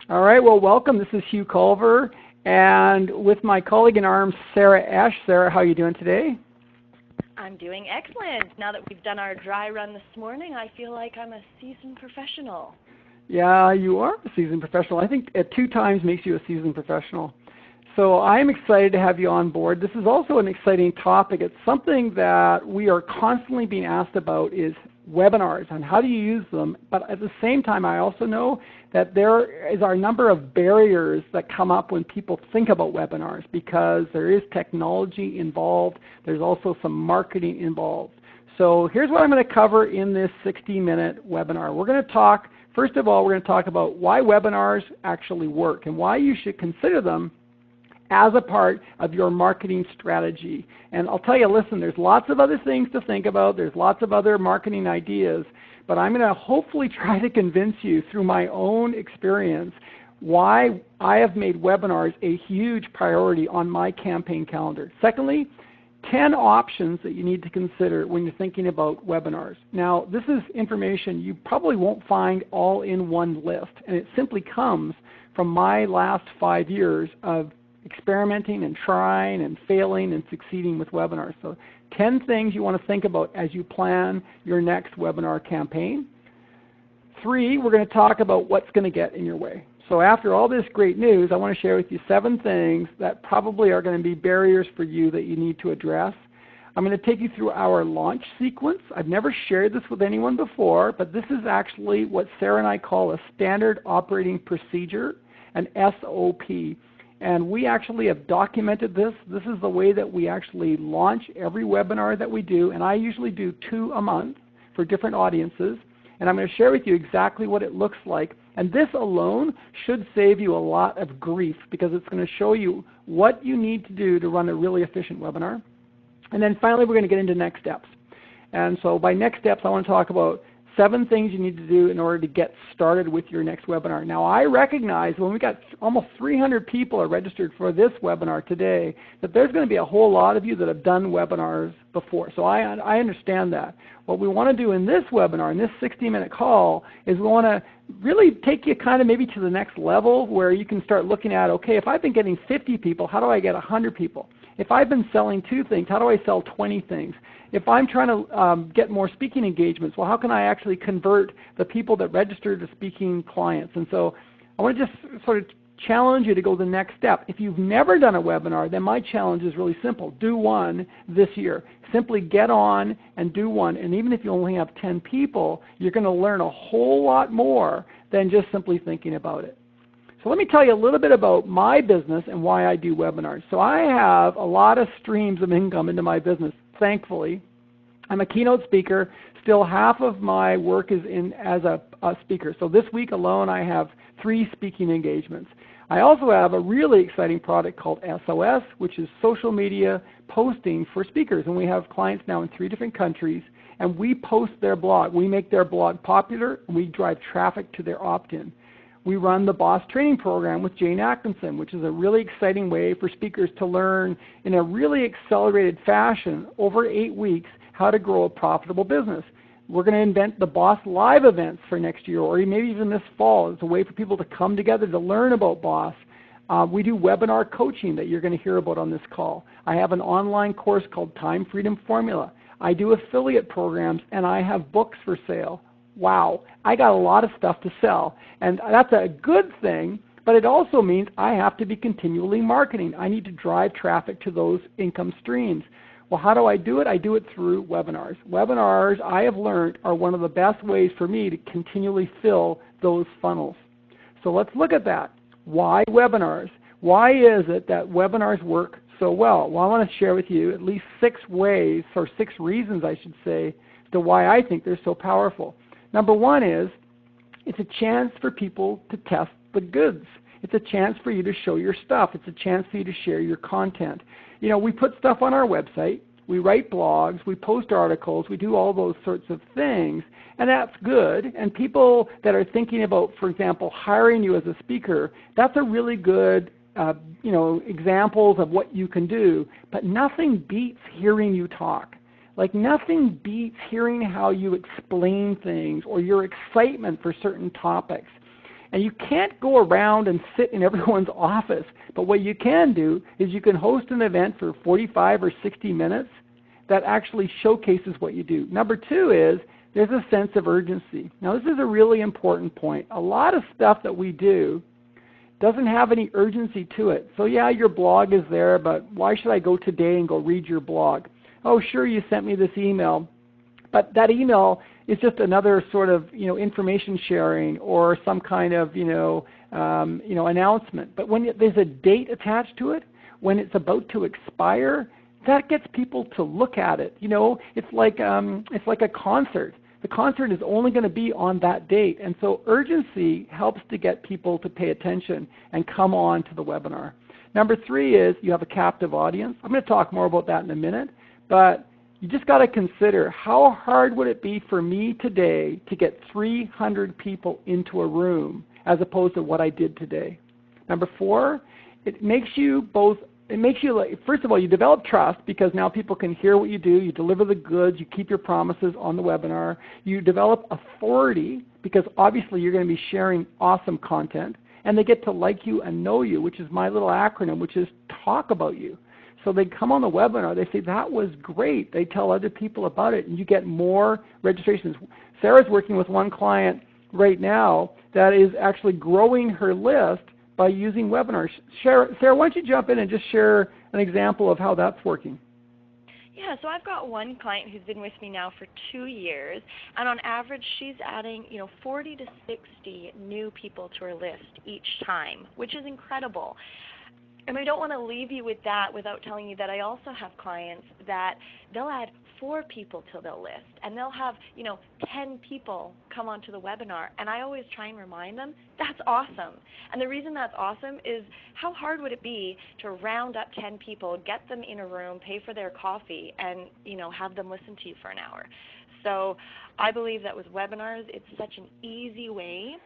All right, well, welcome. This is Hugh Culver, and with my colleague in arms, Sarah Esch. Sarah, how are you doing today? I'm doing excellent. Now that we've done our dry run this morning, I feel like I'm a seasoned professional. Yeah, you are a seasoned professional. I think at 2 times makes you a seasoned professional. So I'm excited to have you on board. This is also an exciting topic. It's something that we are constantly being asked about is webinars and how do you use them. But at the same time, I also know that there is a number of barriers that come up when people think about webinars because there is technology involved. There's also some marketing involved. So here's what I'm going to cover in this 60-minute webinar. We're going to talk, first of all, we're going to talk about why webinars actually work and why you should consider them as a part of your marketing strategy. And I'll tell you, listen, there's lots of other things to think about. There's lots of other marketing ideas. But I'm going to hopefully try to convince you through my own experience why I have made webinars a huge priority on my campaign calendar. Secondly, 10 options that you need to consider when you're thinking about webinars. Now, this is information you probably won't find all in one list, and it simply comes from my last 5 years of experimenting and trying and failing and succeeding with webinars. So 10 things you want to think about as you plan your next webinar campaign. 3, we're going to talk about what's going to get in your way. So after all this great news, I want to share with you 7 things that probably are going to be barriers for you that you need to address. I'm going to take you through our launch sequence. I've never shared this with anyone before, but this is actually what Sarah and I call a standard operating procedure, an SOP. And we actually have documented this. This is the way that we actually launch every webinar that we do, and I usually do 2 a month for different audiences. And I'm going to share with you exactly what it looks like. And this alone should save you a lot of grief because it's going to show you what you need to do to run a really efficient webinar. And then finally, we're going to get into next steps. And so by next steps, I want to talk about 7 things you need to do in order to get started with your next webinar. Now, I recognize when we got almost 300 people are registered for this webinar today that there's going to be a whole lot of you that have done webinars before. So I understand that. What we want to do in this webinar, in this 60-minute call, is we want to really take you kind of maybe to the next level where you can start looking at, okay, if I've been getting 50 people, how do I get 100 people? If I've been selling 2 things, how do I sell 20 things? If I'm trying to get more speaking engagements, well, how can I actually convert the people that register to speaking clients? And so I want to just sort of challenge you to go the next step. If you've never done a webinar, then my challenge is really simple. Do one this year. Simply get on and do one. And even if you only have 10 people, you're going to learn a whole lot more than just simply thinking about it. So let me tell you a little bit about my business and why I do webinars. So I have a lot of streams of income into my business, thankfully. I'm a keynote speaker. Still half of my work is as a speaker. So this week alone I have 3 speaking engagements. I also have a really exciting product called SOS, which is social media posting for speakers. And we have clients now in 3 different countries. And we post their blog. We make their blog popular, and we drive traffic to their opt-in. We run the Boss Training Program with Jane Atkinson, which is a really exciting way for speakers to learn in a really accelerated fashion over 8 weeks how to grow a profitable business. We're going to invent the Boss Live events for next year, or maybe even this fall. It's a way for people to come together to learn about Boss. We do webinar coaching that you're going to hear about on this call. I have an online course called Time Freedom Formula. I do affiliate programs, and I have books for sale. Wow, I got a lot of stuff to sell. And that's a good thing, but it also means I have to be continually marketing. I need to drive traffic to those income streams. Well, how do I do it? I do it through webinars. Webinars, I have learned, are one of the best ways for me to continually fill those funnels. So let's look at that. Why webinars? Why is it that webinars work so well? Well, I want to share with you at least 6 ways, or 6 reasons I should say, as to why I think they're so powerful. Number 1 is it's a chance for people to test the goods. It's a chance for you to show your stuff. It's a chance for you to share your content. You know, we put stuff on our website. We write blogs. We post articles. We do all those sorts of things, and that's good. And people that are thinking about, for example, hiring you as a speaker, that's a really good examples of what you can do. But nothing beats hearing you talk. Like nothing beats hearing how you explain things or your excitement for certain topics. And you can't go around and sit in everyone's office. But what you can do is you can host an event for 45 or 60 minutes that actually showcases what you do. Number two is there's a sense of urgency. Now this is a really important point. A lot of stuff that we do doesn't have any urgency to it. So yeah, your blog is there, but why should I go today and go read your blog? Oh sure, you sent me this email, but that email is just another sort of information sharing or some kind of announcement. But when there's a date attached to it, when it's about to expire, that gets people to look at it. It's like a concert. The concert is only going to be on that date, and so urgency helps to get people to pay attention and come on to the webinar. Number three is you have a captive audience. I'm going to talk more about that in a minute, but you just got to consider how hard would it be for me today to get 300 people into a room as opposed to what I did today. Number four, it makes you first of all, you develop trust because now people can hear what you do, you deliver the goods, you keep your promises on the webinar. You develop authority because obviously you're going to be sharing awesome content, and they get to like you and know you, which is my little acronym, which is talk about you. So they come on the webinar, they say, that was great. They tell other people about it, and you get more registrations. Sarah's working with one client right now that is actually growing her list by using webinars. Sarah, why don't you jump in and just share an example of how that's working? Yeah, so I've got one client who's been with me now for 2 years, and on average she's adding 40 to 60 new people to her list each time, which is incredible. And I don't want to leave you with that without telling you that I also have clients that they'll add 4 people to their list, and they'll have 10 people come onto the webinar, and I always try and remind them that's awesome. And the reason that's awesome is how hard would it be to round up 10 people, get them in a room, pay for their coffee, and have them listen to you for an hour. So I believe that with webinars it's such an easy way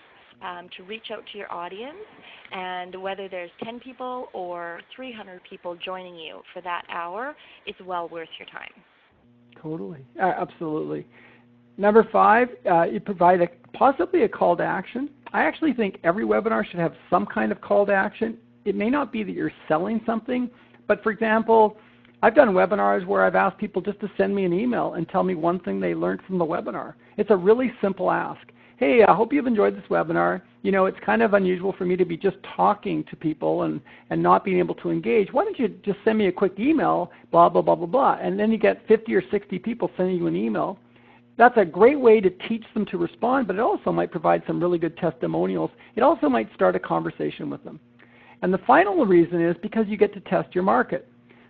to reach out to your audience, and whether there's 10 people or 300 people joining you for that hour, it's well worth your time. Totally, absolutely. Number 5, you provide possibly a call to action. I actually think every webinar should have some kind of call to action. It may not be that you're selling something, but for example, I've done webinars where I've asked people just to send me an email and tell me one thing they learned from the webinar. It's a really simple ask. Hey, I hope you've enjoyed this webinar. It's kind of unusual for me to be just talking to people and not being able to engage. Why don't you just send me a quick email, blah, blah, blah, blah, blah. And then you get 50 or 60 people sending you an email. That's a great way to teach them to respond, but it also might provide some really good testimonials. It also might start a conversation with them. And the final reason is because you get to test your market.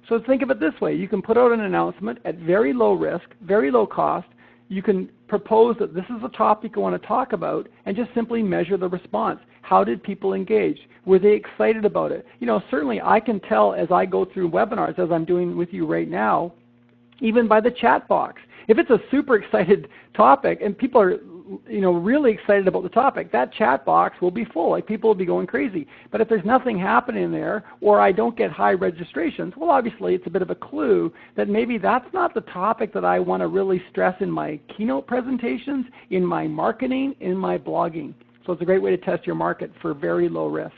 So think of it this way. You can put out an announcement at very low risk, very low cost. You can propose that this is a topic you want to talk about and just simply measure the response. How did people engage? Were they excited about it? Certainly I can tell as I go through webinars, as I'm doing with you right now, even by the chat box. If it's a super excited topic and people are really excited about the topic, that chat box will be full. Like people will be going crazy. But if there's nothing happening there, or I don't get high registrations, well obviously it's a bit of a clue that maybe that's not the topic that I want to really stress in my keynote presentations, in my marketing, in my blogging. So it's a great way to test your market for very low risk.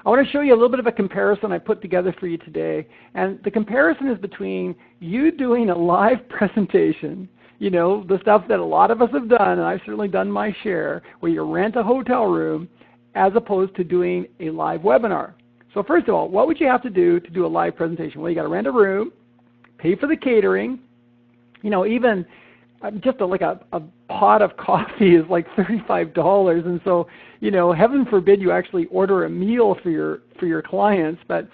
I want to show you a little bit of a comparison I put together for you today. And the comparison is between you doing a live presentation, the stuff that a lot of us have done, and I've certainly done my share, where you rent a hotel room, as opposed to doing a live webinar. So first of all, what would you have to do a live presentation? Well, you got to rent a room, pay for the catering, even just like a pot of coffee is like $35, and so heaven forbid you actually order a meal for your clients. But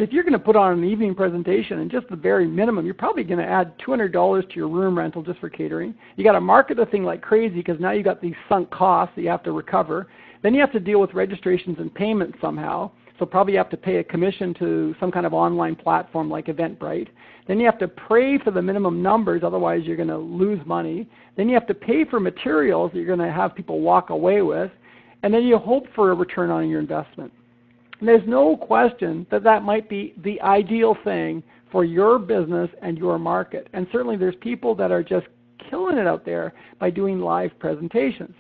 if you're going to put on an evening presentation, and just the very minimum, you're probably going to add $200 to your room rental just for catering. You got to market the thing like crazy because now you got these sunk costs that you have to recover. Then you have to deal with registrations and payments somehow. So probably you have to pay a commission to some kind of online platform like Eventbrite. Then you have to pray for the minimum numbers, otherwise you're going to lose money. Then you have to pay for materials that you're going to have people walk away with. And then you hope for a return on your investment. And there's no question that that might be the ideal thing for your business and your market. And certainly there's people that are just killing it out there by doing live presentations.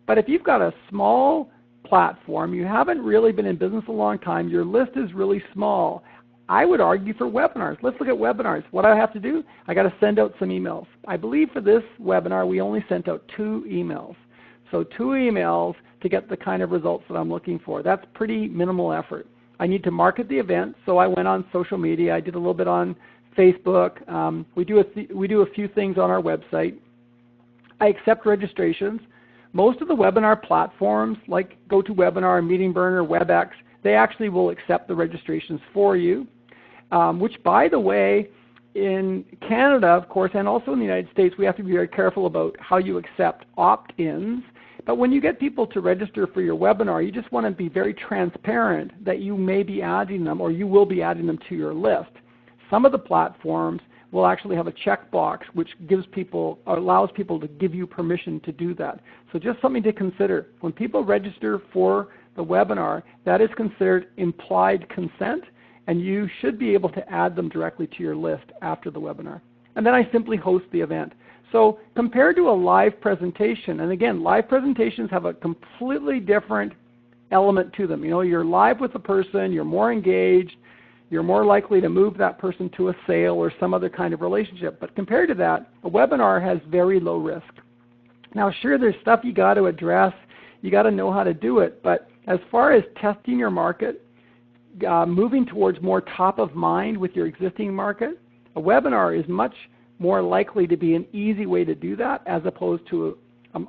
But if you've got a small platform, you haven't really been in business a long time, your list is really small, I would argue for webinars. Let's look at webinars. What do I have to do? I got to send out some emails. I believe for this webinar we only sent out 2 emails. So 2 emails to get the kind of results that I'm looking for. That's pretty minimal effort. I need to market the event, so I went on social media. I did a little bit on Facebook. We do a few things on our website. I accept registrations. Most of the webinar platforms like GoToWebinar, MeetingBurner, WebEx, they actually will accept the registrations for you, which, by the way, in Canada, of course, and also in the United States, we have to be very careful about how you accept opt-ins. But when you get people to register for your webinar, you just want to be very transparent that you may be adding them or you will be adding them to your list. Some of the platforms will actually have a checkbox which gives people or allows people to give you permission to do that. So just something to consider. When people register for the webinar, that is considered implied consent, and you should be able to add them directly to your list after the webinar. And then I simply host the event. So compared to a live presentation, and again, live presentations have a completely different element to them. You know, you're live with the person, you're more engaged, you're more likely to move that person to a sale or some other kind of relationship. But compared to that, a webinar has very low risk. Now sure, there's stuff you got to address, you got to know how to do it, but as far as testing your market, moving towards more top of mind with your existing market, a webinar is much more likely to be an easy way to do that as opposed to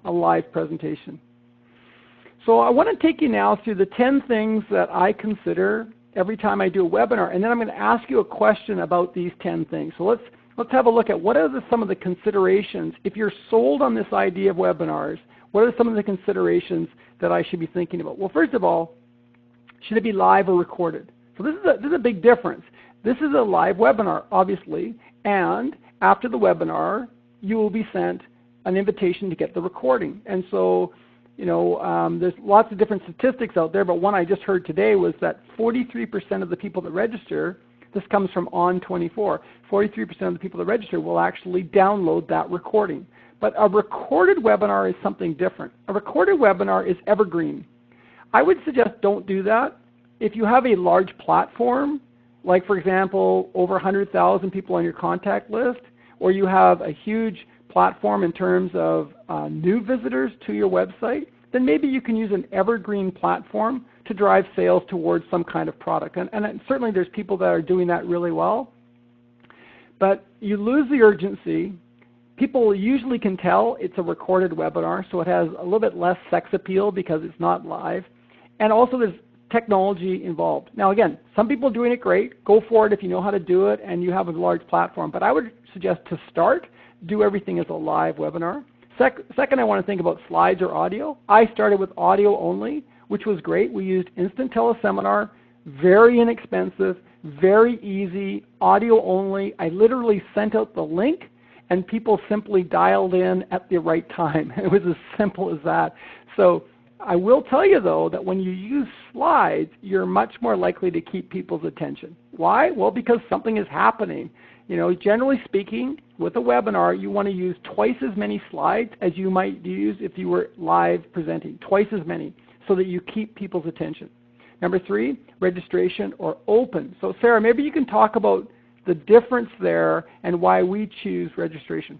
a live presentation. So I want to take you now through the 10 things that I consider every time I do a webinar, and then I'm going to ask you a question about these 10 things. So let's have a look at what are some of the considerations. If you're sold on this idea of webinars, what are some of the considerations that I should be thinking about? Well, first of all, should it be live or recorded? So this is a big difference. This is a live webinar, obviously, and after the webinar, you will be sent an invitation to get the recording. And so, you know, there's lots of different statistics out there, but one I just heard today was that 43% of the people that register, this comes from On24, 43% of the people that register will actually download that recording. But a recorded webinar is something different. A recorded webinar is evergreen. I would suggest don't do that. If you have a large platform, like for example, over 100,000 people on your contact list, or you have a huge platform in terms of new visitors to your website, then maybe you can use an evergreen platform to drive sales towards some kind of product. And certainly there's people that are doing that really well. But you lose the urgency. People usually can tell it's a recorded webinar, so it has a little bit less sex appeal because it's not live. And also there's technology involved. Now again, some people are doing it great. Go for it if you know how to do it and you have a large platform. But I would suggest to start, do everything as a live webinar. Second, I want to think about slides or audio. I started with audio only, which was great. We used Instant Teleseminar, very inexpensive, very easy, audio only. I literally sent out the link and people simply dialed in at the right time. It was as simple as that. So I will tell you though that when you use slides, you're much more likely to keep people's attention. Why? Well, because something is happening. You know, generally speaking, with a webinar, you want to use twice as many slides as you might use if you were live presenting, twice as many, so that you keep people's attention. Number 3, registration or open. So Sarah, maybe you can talk about the difference there and why we choose registration.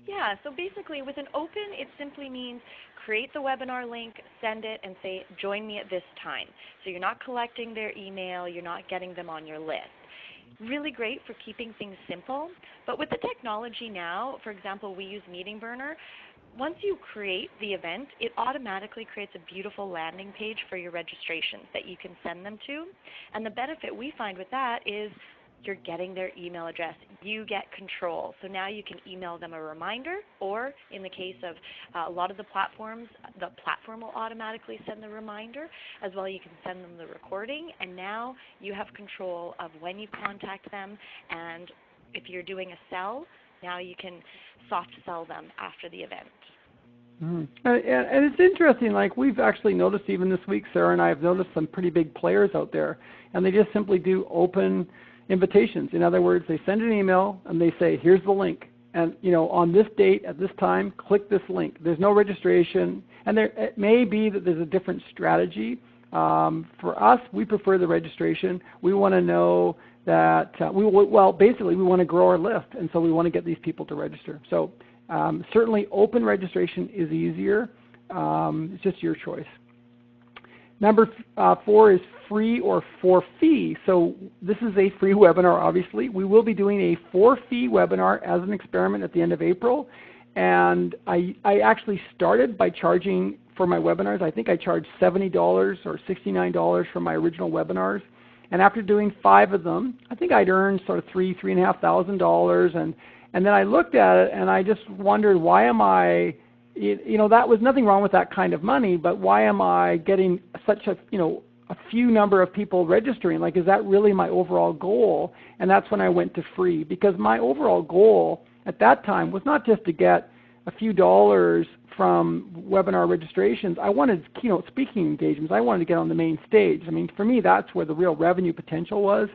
Yeah, so basically with an open, it simply means create the webinar link, send it, and say, join me at this time. So you're not collecting their email, you're not getting them on your list. Really great for keeping things simple, but with the technology now, for example, we use MeetingBurner. Once you create the event, it automatically creates a beautiful landing page for your registrations that you can send them to. And the benefit we find with that is you're getting their email address. You get control. So now you can email them a reminder, or in the case of a lot of the platforms, the platform will automatically send the reminder. As well, you can send them the recording, and now you have control of when you contact them, and if you're doing a sell, now you can soft sell them after the event. And it's interesting, like we've actually noticed even this week, Sarah and I have noticed some pretty big players out there, and they just simply do open invitations. In other words, they send an email and they say, here's the link. and on this date at this time, click this link. There's no registration, and it may be that there's a different strategy. For us, we prefer the registration. We want to know that basically we want to grow our list, and so we want to get these people to register. So certainly open registration is easier. It's just your choice. Number 4 is free or for fee. So this is a free webinar, obviously. We will be doing a for fee webinar as an experiment at the end of April. And I actually started by charging for my webinars. I think I charged $70 or $69 for my original webinars. And after doing 5 of them, I think I'd earned sort of $3,500. And then I looked at it and I just wondered, why am I, that was nothing wrong with that kind of money, but why am I getting such a few number of people registering? Like, is that really my overall goal? And that's when I went to free, because my overall goal at that time was not just to get a few dollars from webinar registrations. I wanted keynote speaking engagements. I wanted to get on the main stage. I mean, for me, that's where the real revenue potential was.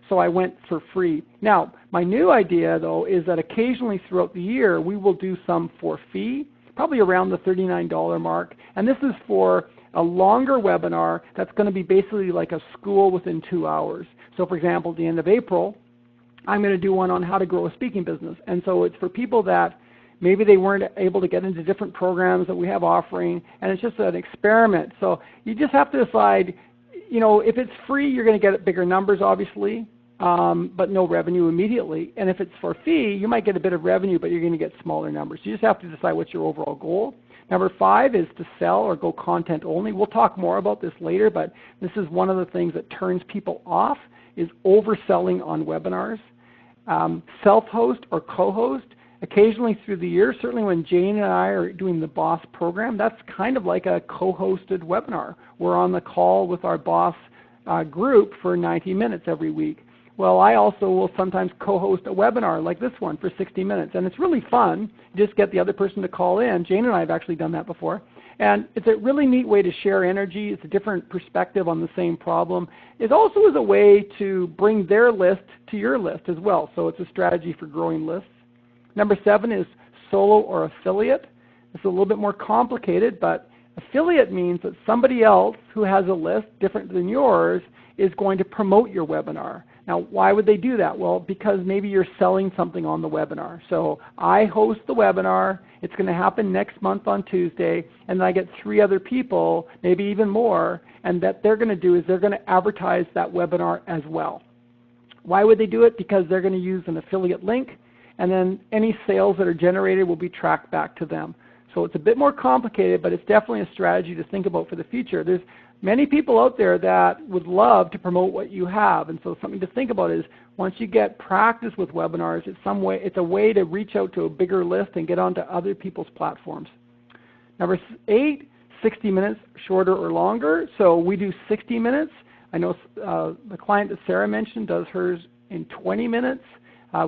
So I went for free. Now, my new idea, though, is that occasionally throughout the year, we will do some for fee, probably around the $39 mark. And this is for a longer webinar that's going to be basically like a school within 2 hours. So for example, at the end of April, I'm going to do one on how to grow a speaking business. And so it's for people that maybe they weren't able to get into different programs that we have offering, and it's just an experiment. So you just have to decide, if it's free, you're going to get bigger numbers, obviously, but no revenue immediately. And if it's for fee, you might get a bit of revenue, but you're going to get smaller numbers. So you just have to decide what's your overall goal. Number 5 is to sell or go content only. We'll talk more about this later, but this is one of the things that turns people off, is overselling on webinars. Self-host or co-host. Occasionally through the year, certainly when Jane and I are doing the BOSS program, that's kind of like a co-hosted webinar. We're on the call with our BOSS group for 90 minutes every week. Well, I also will sometimes co-host a webinar like this one for 60 minutes, and it's really fun. You just get the other person to call in. Jane and I have actually done that before. And it's a really neat way to share energy. It's a different perspective on the same problem. It also is a way to bring their list to your list as well. So it's a strategy for growing lists. Number 7 is solo or affiliate. It's a little bit more complicated, but affiliate means that somebody else who has a list different than yours is going to promote your webinar. Now, why would they do that? Well, because maybe you're selling something on the webinar. So I host the webinar. It's going to happen next month on Tuesday, and then I get 3 other people, maybe even more, and that they're going to do is they're going to advertise that webinar as well. Why would they do it? Because they're going to use an affiliate link, and then any sales that are generated will be tracked back to them. So it's a bit more complicated, but it's definitely a strategy to think about for the future. There's many people out there that would love to promote what you have, and so something to think about is once you get practice with webinars, it's a way to reach out to a bigger list and get onto other people's platforms. Number 8, 60 minutes, shorter or longer. So we do 60 minutes. I know the client that Sarah mentioned does hers in 20 minutes.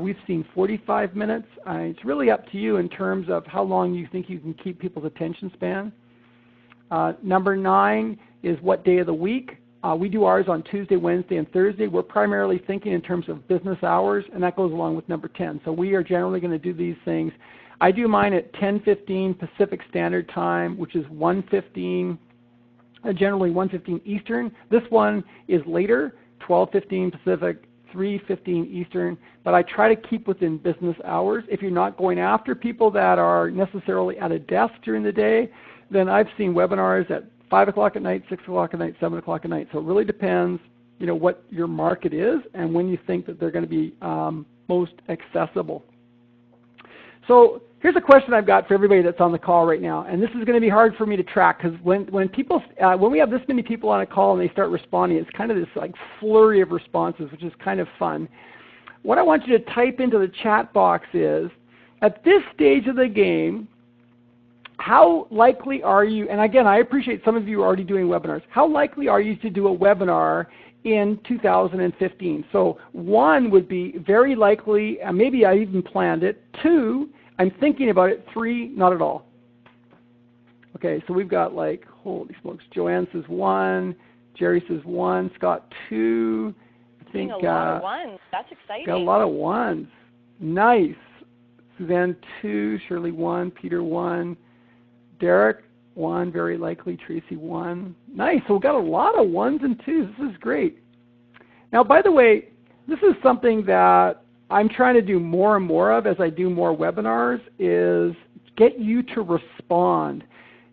We've seen 45 minutes. It's really up to you in terms of how long you think you can keep people's attention span. Number 9 is what day of the week. We do ours on Tuesday, Wednesday, and Thursday. We're primarily thinking in terms of business hours, and that goes along with number 10. So we are generally going to do these things. I do mine at 10:15 Pacific Standard Time, which is 1:15, generally 1:15 Eastern. This one is later, 12:15 Pacific, 3:15 Eastern, but I try to keep within business hours. If you're not going after people that are necessarily at a desk during the day, then I've seen webinars at 5 o'clock at night, 6 o'clock at night, 7 o'clock at night. So it really depends, what your market is and when you think that they're going to be most accessible. So here's a question I've got for everybody that's on the call right now, and this is going to be hard for me to track because when we have this many people on a call and they start responding, it's kind of this like flurry of responses, which is kind of fun. What I want you to type into the chat box is, at this stage of the game, how likely are you, and again, I appreciate some of you are already doing webinars, how likely are you to do a webinar in 2015? So 1 would be very likely, maybe I even planned it. 2, I'm thinking about it. 3, not at all. Okay, so we've got like, holy smokes, Joanne says 1, Jerry says 1, Scott 2. I think a lot of 1s. That's exciting. Got a lot of 1s. Nice. Suzanne 2, Shirley 1, Peter 1, Derek 1, very likely, Tracy 1. Nice, so we've got a lot of 1s and 2s. This is great. Now, by the way, this is something that I'm trying to do more and more of as I do more webinars, is get you to respond.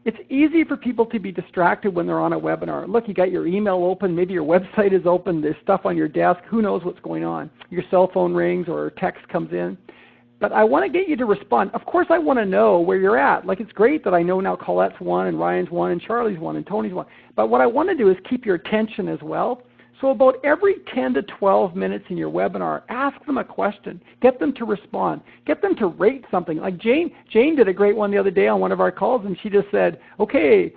It's easy for people to be distracted when they're on a webinar. Look, you got your email open, maybe your website is open, there's stuff on your desk, who knows what's going on. Your cell phone rings or text comes in. But I want to get you to respond. Of course I want to know where you're at. Like, it's great that I know now Colette's 1 and Ryan's 1 and Charlie's 1 and Tony's 1. But what I want to do is keep your attention as well. So about every 10 to 12 minutes in your webinar, ask them a question. Get them to respond. Get them to rate something. Like Jane did a great one the other day on one of our calls, and she just said, okay,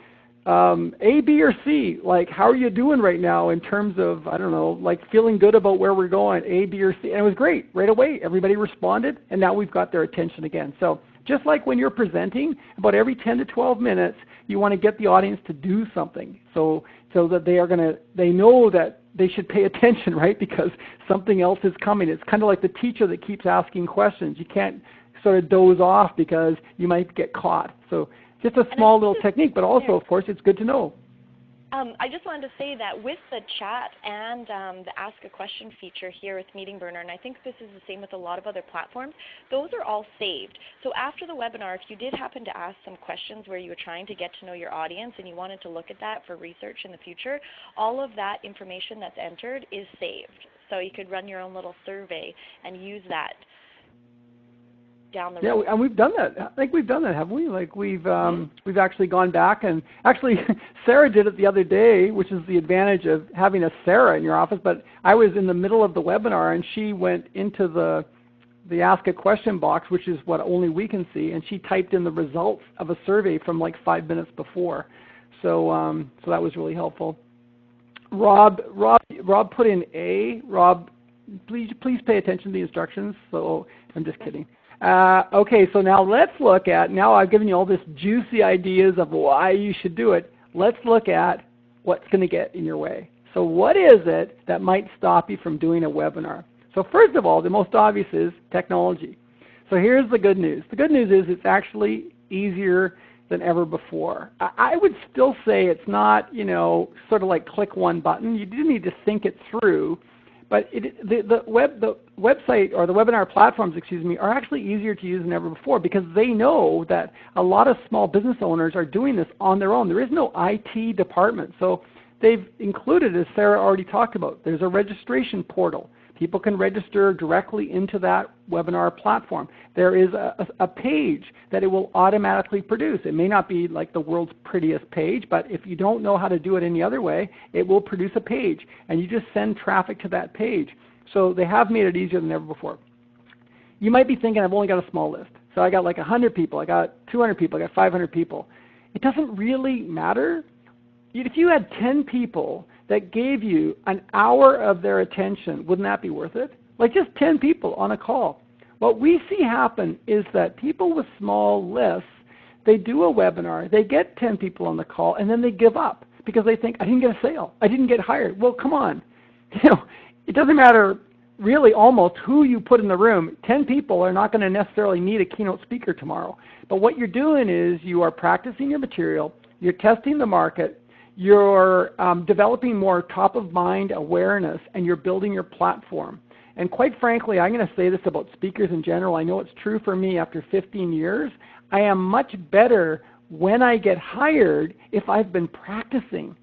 A, B, or C, like, how are you doing right now in terms of, I don't know, like feeling good about where we're going, A, B, or C? And it was great. Right away, everybody responded, and now we've got their attention again. So just like when you're presenting, about every 10 to 12 minutes, you want to get the audience to do something so that they know that they should pay attention, right? Because something else is coming. It's kind of like the teacher that keeps asking questions. You can't sort of doze off because you might get caught. So just a small little technique, but also, of course, it's good to know. I just wanted to say that with the chat and the Ask a Question feature here with Meeting Burner, and I think this is the same with a lot of other platforms, those are all saved. So after the webinar, if you did happen to ask some questions where you were trying to get to know your audience and you wanted to look at that for research in the future, all of that information that's entered is saved. So you could run your own little survey and use that down the road. Yeah, and we've done that. I think we've done that, haven't we? Like we've actually gone back, and actually Sarah did it the other day, which is the advantage of having a Sarah in your office. But I was in the middle of the webinar, and she went into the Ask a Question box, which is what only we can see, and she typed in the results of a survey from like 5 minutes before. So so that was really helpful. Rob put in A. Rob, please pay attention to the instructions. So I'm just kidding. Okay, so now let's look at, now I've given you all this juicy ideas of why you should do it. Let's look at what's going to get in your way. So what is it that might stop you from doing a webinar? So first of all, the most obvious is technology. So here's the good news. The good news is it's actually easier than ever before. I would still say it's not, sort of like click one button. You do need to think it through. But the website, or the webinar platforms, are actually easier to use than ever before, because they know that a lot of small business owners are doing this on their own. There is no IT department. So they've included, as Sarah already talked about, there's a registration portal. People can register directly into that webinar platform. There is a page that it will automatically produce. It may not be like the world's prettiest page, but if you don't know how to do it any other way, it will produce a page, and you just send traffic to that page. So they have made it easier than ever before. You might be thinking, I've only got a small list. So I got like 100 people, I got 200 people, I got 500 people. It doesn't really matter. If you had 10 people that gave you an hour of their attention, wouldn't that be worth it? Like just 10 people on a call. What we see happen is that people with small lists, they do a webinar, they get 10 people on the call, and then they give up because they think, I didn't get a sale, I didn't get hired. Well, come on. It doesn't matter really almost who you put in the room. 10 people are not going to necessarily need a keynote speaker tomorrow. But what you're doing is you are practicing your material, you're testing the market, you're developing more top-of-mind awareness, and you're building your platform. And quite frankly, I'm going to say this about speakers in general. I know it's true for me after 15 years. I am much better when I get hired if I've been practicing.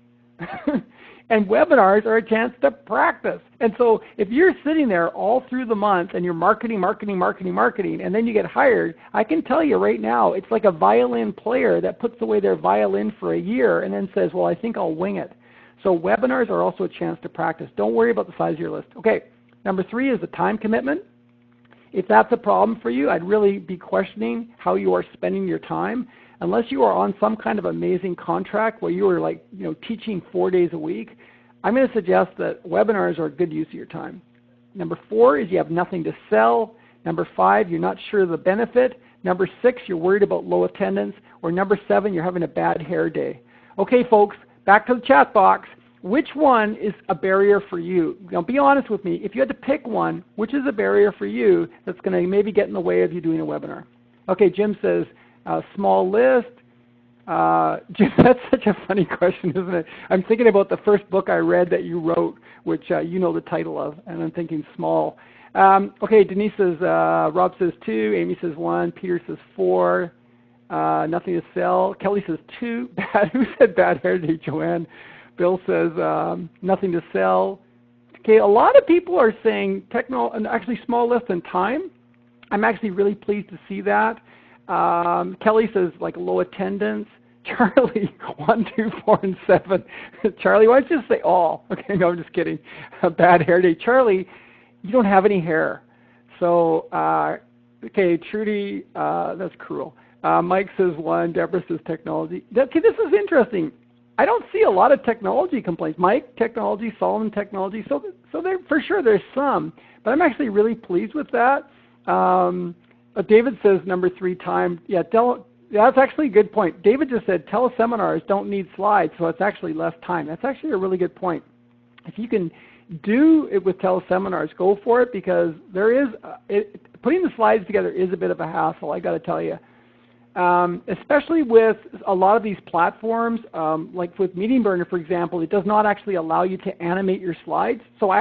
And webinars are a chance to practice. And so if you're sitting there all through the month and you're marketing, and then you get hired, I can tell you right now, it's like a violin player that puts away their violin for a year and then says, well, I think I'll wing it. So webinars are also a chance to practice. Don't worry about the size of your list. Okay, number 3 is the time commitment. If that's a problem for you, I'd really be questioning how you are spending your time. Unless you are on some kind of amazing contract where you are teaching 4 days a week, I'm going to suggest that webinars are a good use of your time. Number 4 is you have nothing to sell. Number 5, you're not sure of the benefit. Number 6, you're worried about low attendance. Or number 7, you're having a bad hair day. Okay, folks, back to the chat box. which one is a barrier for you? Now, be honest with me. If you had to pick one, which is a barrier for you that's going to maybe get in the way of you doing a webinar? Okay, Jim says, small list. Jim, that's such a funny question, isn't it? I'm thinking about the first book I read that you wrote, which you know the title of, and I'm thinking small. Okay, Denise says, Rob says 2, Amy says 1, Peter says 4, nothing to sell. Kelly says 2, bad. Who said bad hair day, Joanne? Bill says nothing to sell. Okay, a lot of people are saying actually small list and time. I'm actually really pleased to see that. Kelly says like low attendance. Charlie, 1, 2, 4, and 7. Charlie, why don't you just say all? Okay, no, I'm just kidding. Bad hair day. Charlie, you don't have any hair. So, okay, Trudy, that's cruel. Mike says 1. Deborah says technology. Okay, this is interesting. I don't see a lot of technology complaints. Mike, technology. Solomon, technology. So there, for sure there's some, but I'm actually really pleased with that. David says number 3 time. Yeah, that's actually a good point. David just said teleseminars don't need slides, so it's actually less time. That's actually a really good point. If you can do it with teleseminars, go for it, because there is putting the slides together is a bit of a hassle, I got to tell you. Especially with a lot of these platforms, like with Meeting Burner, for example, it does not actually allow you to animate your slides. So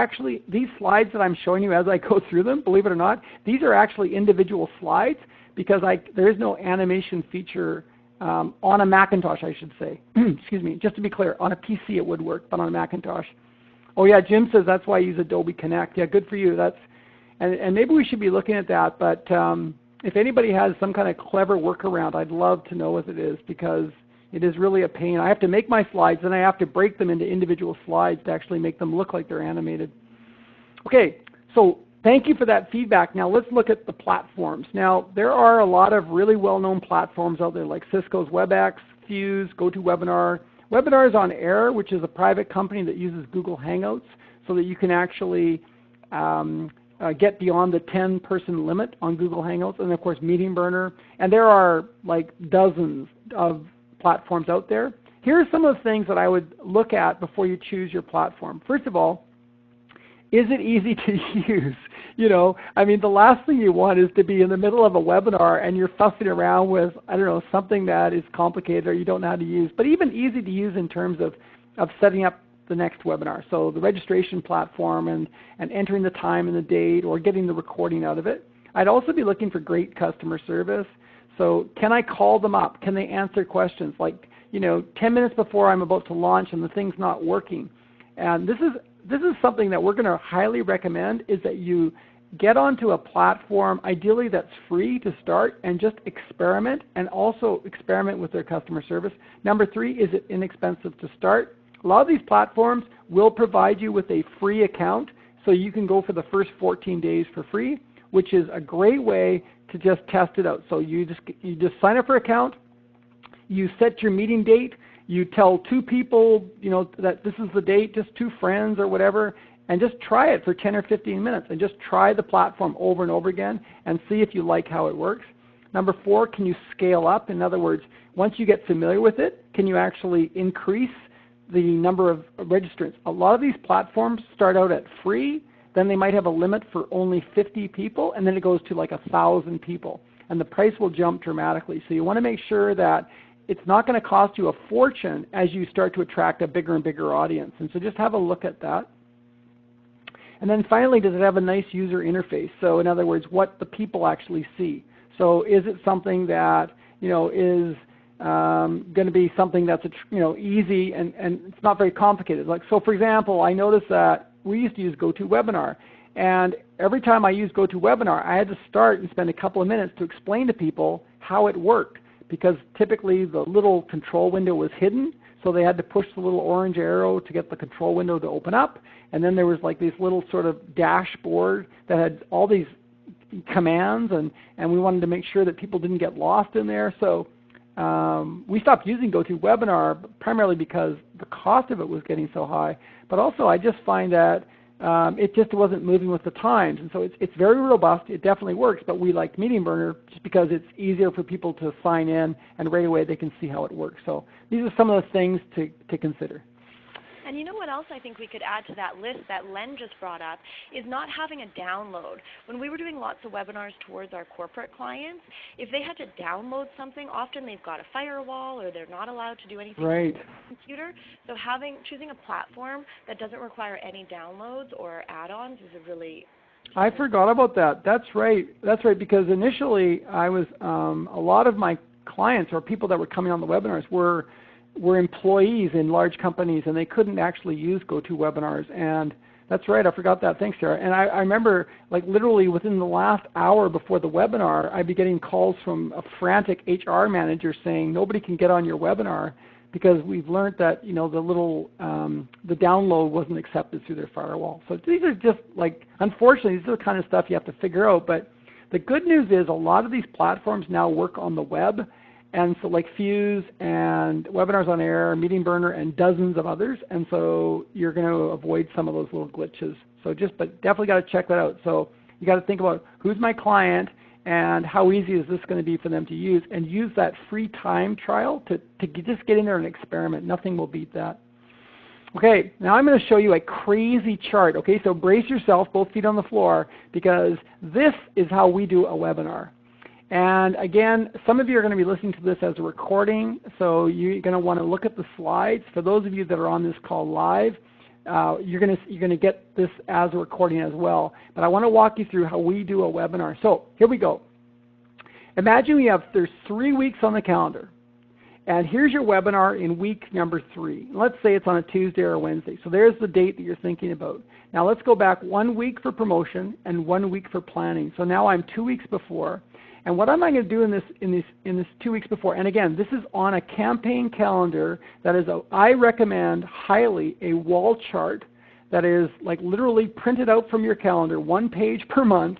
these slides that I'm showing you as I go through them, believe it or not, these are actually individual slides, because there is no animation feature on a Macintosh, I should say. Excuse me, just to be clear, on a PC it would work, but on a Macintosh. Oh yeah, Jim says that's why I use Adobe Connect. Yeah, good for you. And maybe we should be looking at that, but if anybody has some kind of clever workaround, I'd love to know what it is, because it is really a pain. I have to make my slides, and I have to break them into individual slides to actually make them look like they're animated. Okay, so thank you for that feedback. Now let's look at the platforms. Now there are a lot of really well-known platforms out there, like Cisco's WebEx, Fuse, GoToWebinar. Webinar is on Air, which is a private company that uses Google Hangouts, so that you can actually get beyond the 10-person limit on Google Hangouts, and of course Meeting Burner. And there are like dozens of platforms out there. Here are some of the things that I would look at before you choose your platform. First of all, is it easy to use? You know, I mean, the last thing you want is to be in the middle of a webinar and you're fussing around with, I don't know, something that is complicated or you don't know how to use, but even easy to use in terms of setting up the next webinar. So the registration platform and entering the time and the date, or getting the recording out of it. I'd also be looking for great customer service. So can I call them up? Can they answer questions? Like, 10 minutes before I'm about to launch and the thing's not working. And this is something that we're going to highly recommend, is that you get onto a platform, ideally that's free to start, and just experiment, and also experiment with their customer service. Number 3, is it inexpensive to start? A lot of these platforms will provide you with a free account, so you can go for the first 14 days for free, which is a great way to just test it out. So you just sign up for an account, you set your meeting date, you tell 2 people, that this is the date, just 2 friends or whatever, and just try it for 10 or 15 minutes, and just try the platform over and over again and see if you like how it works. Number 4, can you scale up? In other words, once you get familiar with it, can you actually increase the number of registrants? A lot of these platforms start out at free, then they might have a limit for only 50 people, and then it goes to like 1,000 people, and the price will jump dramatically. So you want to make sure that it's not going to cost you a fortune as you start to attract a bigger and bigger audience. And so just have a look at that. And then finally, does it have a nice user interface? So in other words, what the people actually see. So is it something that is going to be something that's easy and it's not very complicated? Like, so for example, I noticed that we used to use GoToWebinar, and every time I used GoToWebinar, I had to start and spend a couple of minutes to explain to people how it worked, because typically the little control window was hidden, so they had to push the little orange arrow to get the control window to open up, and then there was like this little sort of dashboard that had all these commands, and we wanted to make sure that people didn't get lost in there. So we stopped using GoToWebinar primarily because the cost of it was getting so high, but also I just find that it just wasn't moving with the times. And so it's very robust. It definitely works, but we liked Meeting Burner just because it's easier for people to sign in, and right away they can see how it works. So these are some of the things to consider. And you know what else I think we could add to that list that Len just brought up is not having a download. When we were doing lots of webinars towards our corporate clients, if they had to download something, often they've got a firewall or they're not allowed to do anything Right. on the computer. So choosing a platform that doesn't require any downloads or add-ons is a really I forgot about that. That's right. That's right, because initially I was a lot of my clients or people that were coming on the webinars were employees in large companies, and they couldn't actually use GoToWebinars. And that's right, I forgot that. Thanks, Sarah. And I remember, like, literally within the last hour before the webinar, I'd be getting calls from a frantic HR manager saying nobody can get on your webinar because we've learned that, you know, the download wasn't accepted through their firewall. So these are just, like, unfortunately, these are the kind of stuff you have to figure out. But the good news is a lot of these platforms now work on the web. And so, like Fuse and Webinars on Air, Meeting Burner, and dozens of others. And so you're going to avoid some of those little glitches. So but definitely got to check that out. So you got to think about who's my client and how easy is this going to be for them to use, and use that free time trial to just get in there and experiment. Nothing will beat that. Okay, now I'm going to show you a crazy chart. Okay, so brace yourself, both feet on the floor, because this is how we do a webinar. And again, some of you are going to be listening to this as a recording, so you're going to want to look at the slides. For those of you that are on this call live, you're going to get this as a recording as well. But I want to walk you through how we do a webinar. So here we go. Imagine there's 3 weeks on the calendar. And here's your webinar in week number 3. Let's say it's on a Tuesday or a Wednesday. So there's the date that you're thinking about. Now let's go back 1 week for promotion and 1 week for planning. So now I'm 2 weeks before. And what am I going to do in this 2 weeks before? And again, this is on a campaign calendar that is I recommend highly a wall chart that is like literally printed out from your calendar, 1 page per month,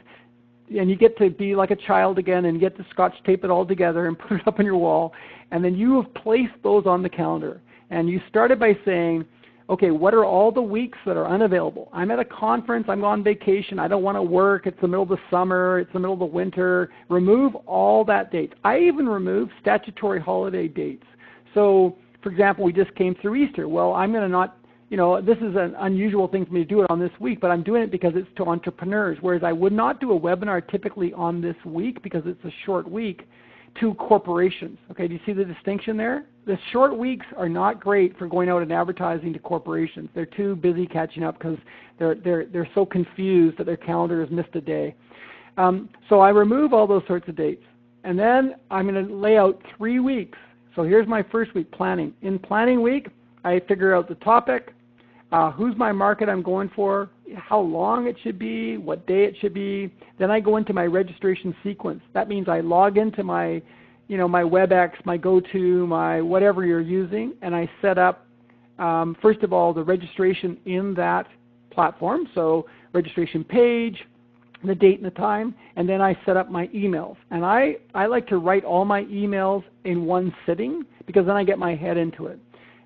and you get to be like a child again and get to Scotch tape it all together and put it up on your wall. And then you have placed those on the calendar. And you started by saying, okay, what are all the weeks that are unavailable? I'm at a conference, I'm on vacation, I don't want to work, it's the middle of the summer, it's the middle of the winter. Remove all that date. I even remove statutory holiday dates. So, for example, we just came through Easter. Well, I'm going to not, you know, this is an unusual thing for me to do it on this week, but I'm doing it because it's to entrepreneurs, whereas I would not do a webinar typically on this week because it's a short week to corporations. Okay, do you see the distinction there? The short weeks are not great for going out and advertising to corporations. They're too busy catching up because they're so confused that their calendar has missed a day. So I remove all those sorts of dates. And then I'm going to lay out 3 weeks. So here's my first week, planning. In planning week, I figure out the topic, who's my market I'm going for, how long it should be, what day it should be. Then I go into my registration sequence. That means I log into my, you know, my WebEx, my GoTo, my whatever you're using, and I set up, first of all, the registration in that platform. So registration page, the date and the time, and then I set up my emails. And I like to write all my emails in one sitting because then I get my head into it.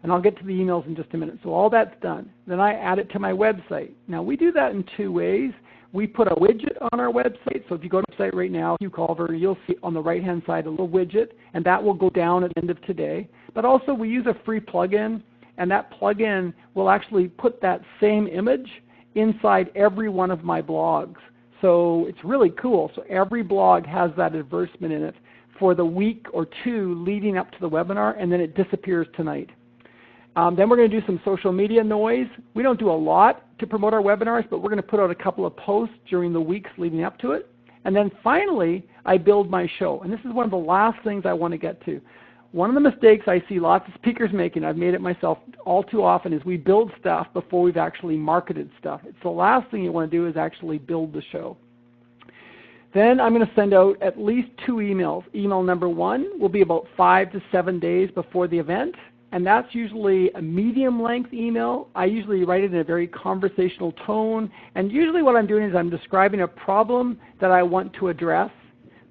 And I'll get to the emails in just a minute. So all that's done. Then I add it to my website. Now we do that in 2 ways. We put a widget on our website. So if you go to the website right now, Hugh Culver, you'll see on the right-hand side a little widget, and that will go down at the end of today. But also we use a free plugin, and that plugin will actually put that same image inside every one of my blogs. So it's really cool. So every blog has that advertisement in it for the week or 2 leading up to the webinar, and then it disappears tonight. Then we're going to do some social media noise. We don't do a lot to promote our webinars, but we're going to put out a couple of posts during the weeks leading up to it. And then finally, I build my show. And this is one of the last things I want to get to. One of the mistakes I see lots of speakers making, I've made it myself all too often, is we build stuff before we've actually marketed stuff. It's the last thing you want to do is actually build the show. Then I'm going to send out at least 2 emails. Email number 1 will be about 5 to 7 days before the event. And that's usually a medium-length email. I usually write it in a very conversational tone. And usually what I'm doing is I'm describing a problem that I want to address.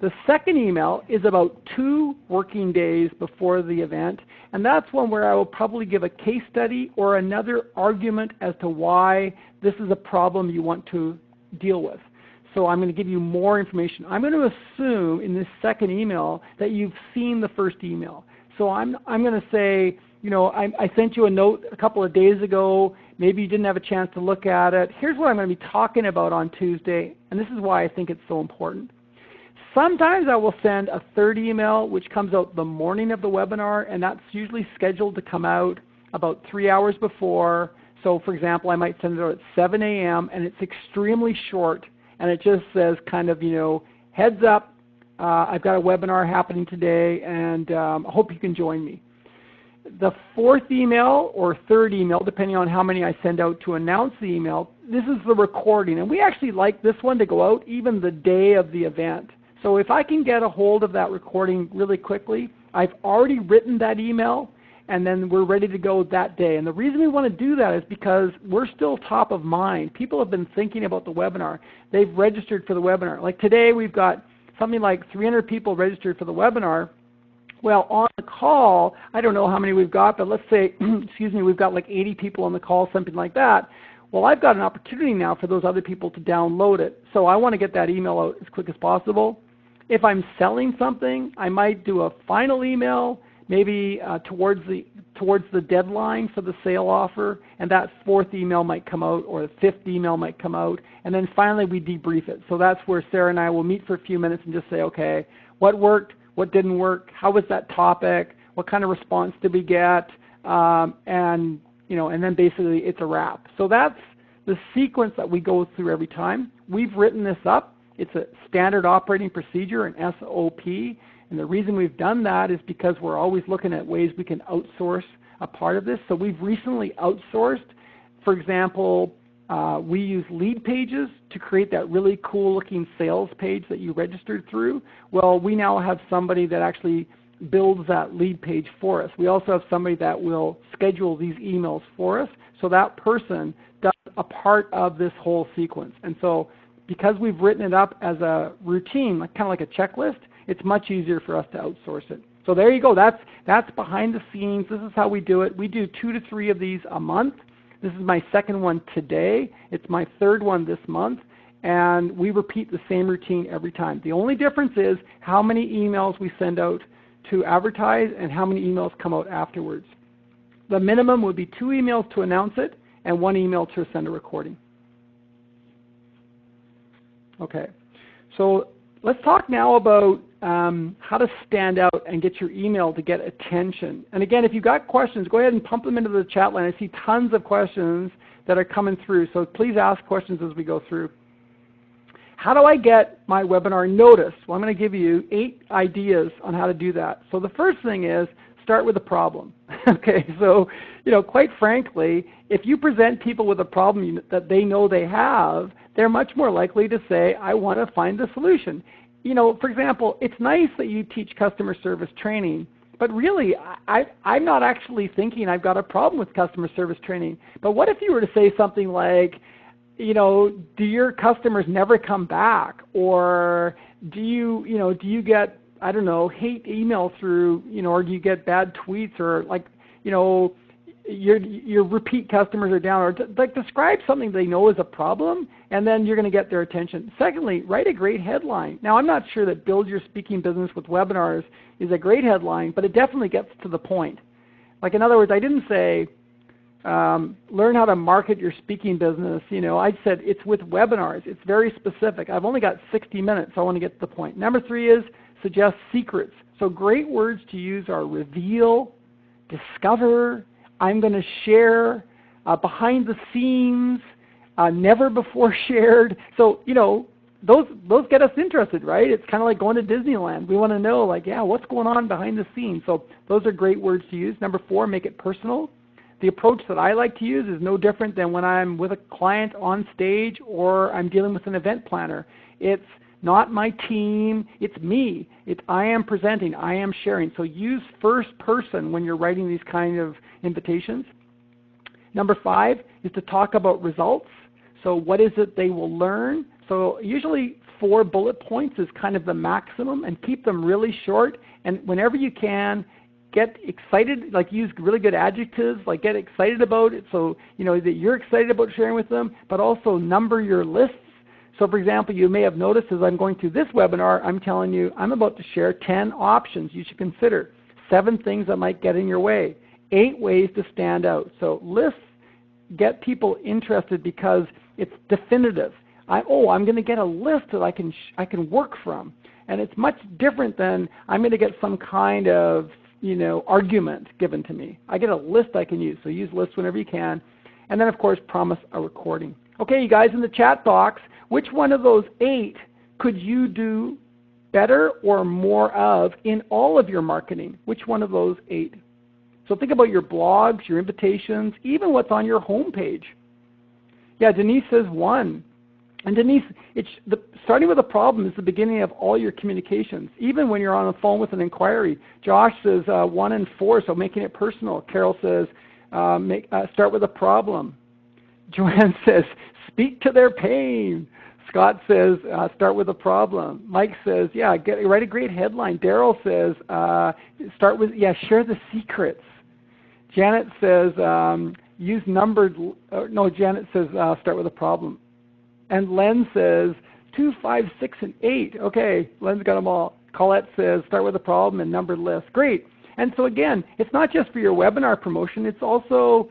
The second email is about 2 working days before the event. And that's one where I will probably give a case study or another argument as to why this is a problem you want to deal with. So I'm going to give you more information. I'm going to assume in this second email that you've seen the first email. So I'm going to say, I sent you a note a couple of days ago. Maybe you didn't have a chance to look at it. Here's what I'm going to be talking about on Tuesday, and this is why I think it's so important. Sometimes I will send a third email which comes out the morning of the webinar, and that's usually scheduled to come out about 3 hours before. So for example, I might send it out at 7 a.m. and it's extremely short, and it just says kind of, heads up, I've got a webinar happening today, and I hope you can join me. The fourth email or third email, depending on how many I send out to announce the email, this is the recording. And we actually like this one to go out even the day of the event. So if I can get a hold of that recording really quickly, I've already written that email, and then we're ready to go that day. And the reason we want to do that is because we're still top of mind. People have been thinking about the webinar. They've registered for the webinar. Like today we've got something like 300 people registered for the webinar. Well, on the call, I don't know how many we've got, but let's say, excuse me, we've got like 80 people on the call, something like that. Well, I've got an opportunity now for those other people to download it. So I want to get that email out as quick as possible. If I'm selling something, I might do a final email, maybe towards the deadline for the sale offer, and that fourth email might come out, or the fifth email might come out, and then finally we debrief it. So that's where Sarah and I will meet for a few minutes and just say, okay, what worked? What didn't work? How was that topic? What kind of response did we get? And then basically it's a wrap. So that's the sequence that we go through every time. We've written this up. It's a standard operating procedure, an SOP. And the reason we've done that is because we're always looking at ways we can outsource a part of this. So we've recently outsourced, for example, we use Lead Pages to create that really cool looking sales page that you registered through. Well, we now have somebody that actually builds that lead page for us. We also have somebody that will schedule these emails for us. So that person does a part of this whole sequence. And so because we've written it up as a routine, kind of like a checklist, it's much easier for us to outsource it. So there you go. That's behind the scenes. This is how we do it. We do 2 to 3 of these a month. This is my second one today. It's my third one this month. And we repeat the same routine every time. The only difference is how many emails we send out to advertise and how many emails come out afterwards. The minimum would be 2 emails to announce it and 1 email to send a recording. Okay, so let's talk now about how to stand out and get your email to get attention. And again, if you've got questions, go ahead and pump them into the chat line. I see tons of questions that are coming through, so please ask questions as we go through. How do I get my webinar noticed? Well, I'm going to give you 8 ideas on how to do that. So the first thing is start with a problem. Okay, so quite frankly, if you present people with a problem that they know they have, they're much more likely to say, I want to find the solution. For example, it's nice that you teach customer service training, but really, I'm not actually thinking I've got a problem with customer service training. But what if you were to say something like, do your customers never come back? Or do you get, I don't know, hate email through, or do you get bad tweets, or your repeat customers are down, or describe something they know is a problem, and then you're going to get their attention. Secondly, write a great headline. Now, I'm not sure that Build Your Speaking Business with Webinars is a great headline, but it definitely gets to the point. Like, in other words, I didn't say, learn how to market your speaking business. I said it's with webinars. It's very specific. I've only got 60 minutes, so I want to get to the point. Number 3 is suggest secrets. So great words to use are reveal, discover, I'm going to share, behind the scenes, never before shared. So, those get us interested, right? It's kind of like going to Disneyland. We want to know, what's going on behind the scenes. So those are great words to use. Number 4, make it personal. The approach that I like to use is no different than when I'm with a client on stage or I'm dealing with an event planner. It's not my team, it's me. I am presenting, I am sharing. So use first person when you're writing these kind of invitations. Number 5 is to talk about results. So what is it they will learn? So usually 4 bullet points is kind of the maximum, and keep them really short. And whenever you can, get excited, use really good adjectives, get excited about it so that you're excited about sharing with them, but also number your lists. So for example, you may have noticed as I'm going through this webinar, I'm telling you I'm about to share 10 options you should consider, 7 things that might get in your way, 8 ways to stand out. So lists get people interested because it's definitive. I'm going to get a list that I can work from, and it's much different than I'm going to get some kind of argument given to me. I get a list I can use. So use lists whenever you can, and then of course promise a recording. Okay, you guys in the chat box, which one of those 8 could you do better or more of in all of your marketing? Which one of those 8? So think about your blogs, your invitations, even what's on your homepage. Yeah, Denise says 1. And Denise, starting with a problem is the beginning of all your communications, even when you're on the phone with an inquiry. Josh says 1 and 4, so making it personal. Carol says start with a problem. Joanne says speak to their pain. Scott says start with a problem. Mike says write a great headline. Daryl says share the secrets. Janet says use numbered. Janet says start with a problem. And Len says 2, 5, 6, and 8. Okay, Len's got them all. Colette says start with a problem and numbered list. Great. And so again, it's not just for your webinar promotion. It's also,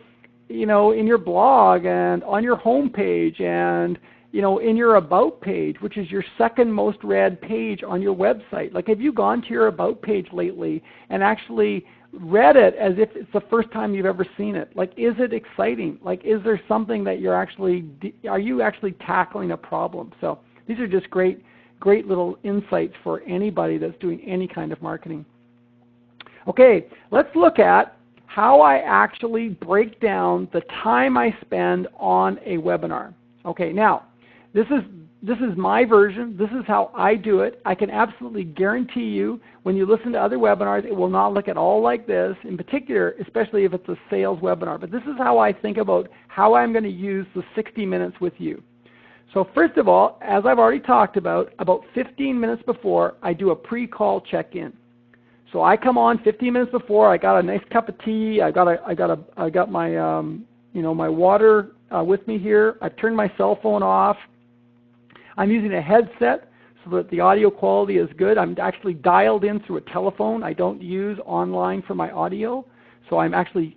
in your blog and on your homepage and in your About page, which is your second most read page on your website. Like, have you gone to your About page lately and actually read it as if it's the first time you've ever seen it? Like, is it exciting? Like, is there something that are you actually tackling a problem? So these are just great little insights for anybody that's doing any kind of marketing. Okay, let's look at how I actually break down the time I spend on a webinar. Okay, now, this is my version. This is how I do it. I can absolutely guarantee you when you listen to other webinars, it will not look at all like this, in particular, especially if it's a sales webinar. But this is how I think about how I'm going to use the 60 minutes with you. So first of all, as I've already talked about 15 minutes before, I do a pre-call check-in. So I come on 15 minutes before. I got a nice cup of tea. I got my my water with me here. I've turned my cell phone off. I'm using a headset so that the audio quality is good. I'm actually dialed in through a telephone. I don't use online for my audio. So I've actually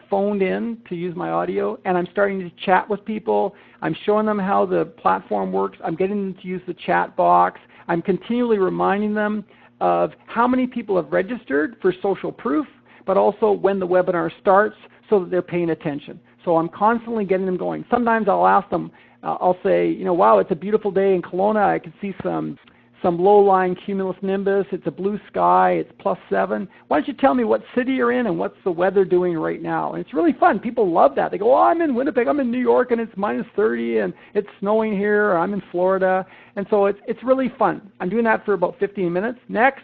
phoned in to use my audio, and I'm starting to chat with people. I'm showing them how the platform works. I'm getting them to use the chat box. I'm continually reminding them of how many people have registered for social proof, but also when the webinar starts so that they're paying attention. So I'm constantly getting them going. Sometimes I'll ask them, I'll say, wow, it's a beautiful day in Kelowna. I can see some low-lying cumulus nimbus. It's a blue sky. It's +7. Why don't you tell me what city you're in and what's the weather doing right now? And it's really fun. People love that. They go, I'm in Winnipeg. I'm in New York, and it's -30, and it's snowing here, or I'm in Florida. And so it's really fun. I'm doing that for about 15 minutes. Next,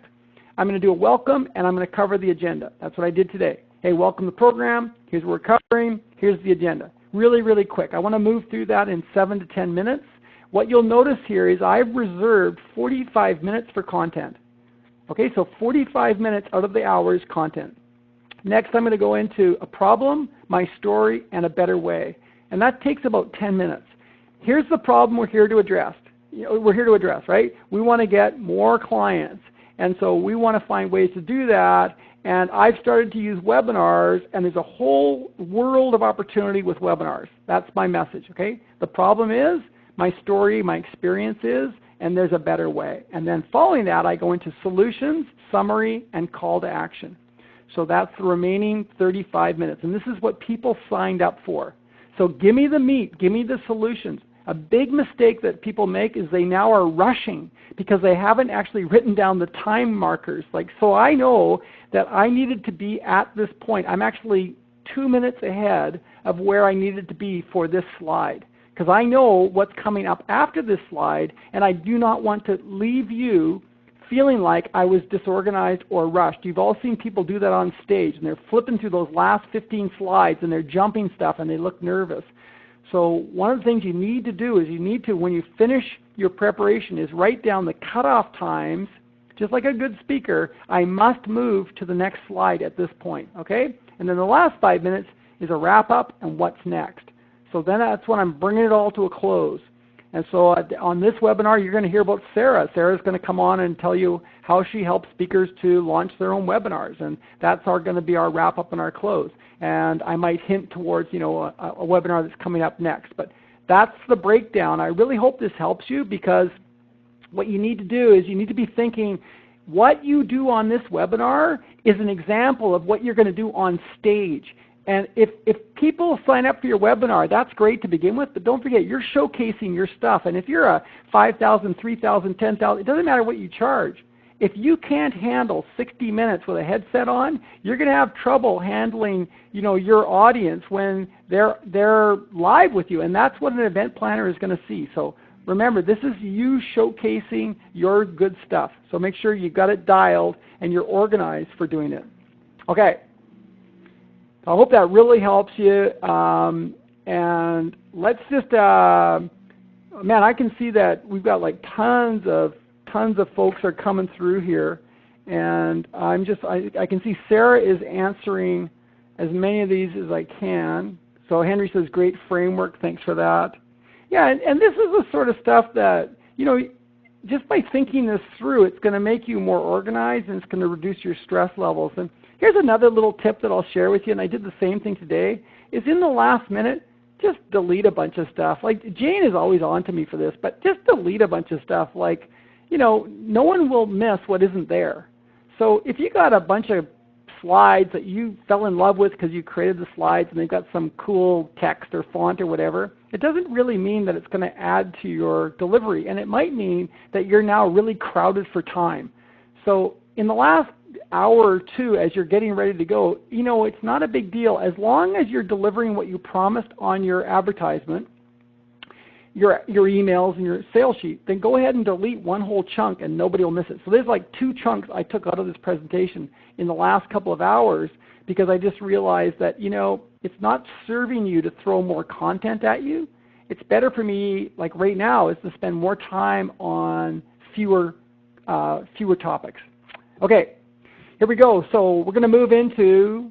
I'm going to do a welcome, and I'm going to cover the agenda. That's what I did today. Hey, welcome to the program. Here's what we're covering. Here's the agenda. Really, really quick. I want to move through that in 7 to 10 minutes. What you'll notice here is I've reserved 45 minutes for content. Okay, so 45 minutes out of the hour is content. Next, I'm going to go into a problem, my story, and a better way. And that takes about 10 minutes. Here's the problem we're here to address. Right? We want to get more clients. And so we want to find ways to do that. And I've started to use webinars, and there's a whole world of opportunity with webinars. That's my message, okay? The problem is, my story, my experience is, and there's a better way. And then following that, I go into solutions, summary, and call to action. So that's the remaining 35 minutes. And this is what people signed up for. So give me the meat, give me the solutions. A big mistake that people make is they now are rushing because they haven't actually written down the time markers. So I know that I needed to be at this point. I'm actually 2 minutes ahead of where I needed to be for this slide because I know what's coming up after this slide, and I do not want to leave you feeling like I was disorganized or rushed. You've all seen people do that on stage, and they're flipping through those last 15 slides, and they're jumping stuff, and they look nervous. So one of the things you need to do is when you finish your preparation, is write down the cutoff times. Just like a good speaker, I must move to the next slide at this point, okay? And then the last 5 minutes is a wrap-up and what's next. So then that's when I'm bringing it all to a close. And so on this webinar, you're going to hear about Sarah. Sarah's going to come on and tell you how she helps speakers to launch their own webinars. And that's going to be our wrap-up and our close. And I might hint towards, a webinar that's coming up next. But that's the breakdown. I really hope this helps you, because what you need to do is you need to be thinking, what you do on this webinar is an example of what you're going to do on stage. And if people sign up for your webinar, that's great to begin with, but don't forget, you're showcasing your stuff. And if you're a 5,000, 3,000, 10,000, it doesn't matter what you charge. If you can't handle 60 minutes with a headset on, you're going to have trouble handling, your audience when they're live with you. And that's what an event planner is going to see. So remember, this is you showcasing your good stuff. So make sure you've got it dialed and you're organized for doing it. Okay. I hope that really helps you. And let's just, man, I can see that we've got like tons of folks are coming through here. And I can see Sarah is answering as many of these as I can. So Henry says, great framework, thanks for that. Yeah, and this is the sort of stuff that, just by thinking this through, it's going to make you more organized and it's going to reduce your stress levels. And here's another little tip that I'll share with you, and I did the same thing today, is in the last minute, just delete a bunch of stuff. Like, Jane is always on to me for this, but just delete a bunch of stuff. Like, no one will miss what isn't there. So if you got a bunch of slides that you fell in love with because you created the slides and they've got some cool text or font or whatever, it doesn't really mean that it's going to add to your delivery, and it might mean that you're now really crowded for time. So in the last hour or two, as you're getting ready to go, it's not a big deal. As long as you're delivering what you promised on your advertisement, your emails and your sales sheet, then go ahead and delete one whole chunk and nobody will miss it. So there's like 2 chunks I took out of this presentation in the last couple of hours, because I just realized that, it's not serving you to throw more content at you. It's better for me, like right now, is to spend more time on fewer topics. Okay, here we go. So we're going to move into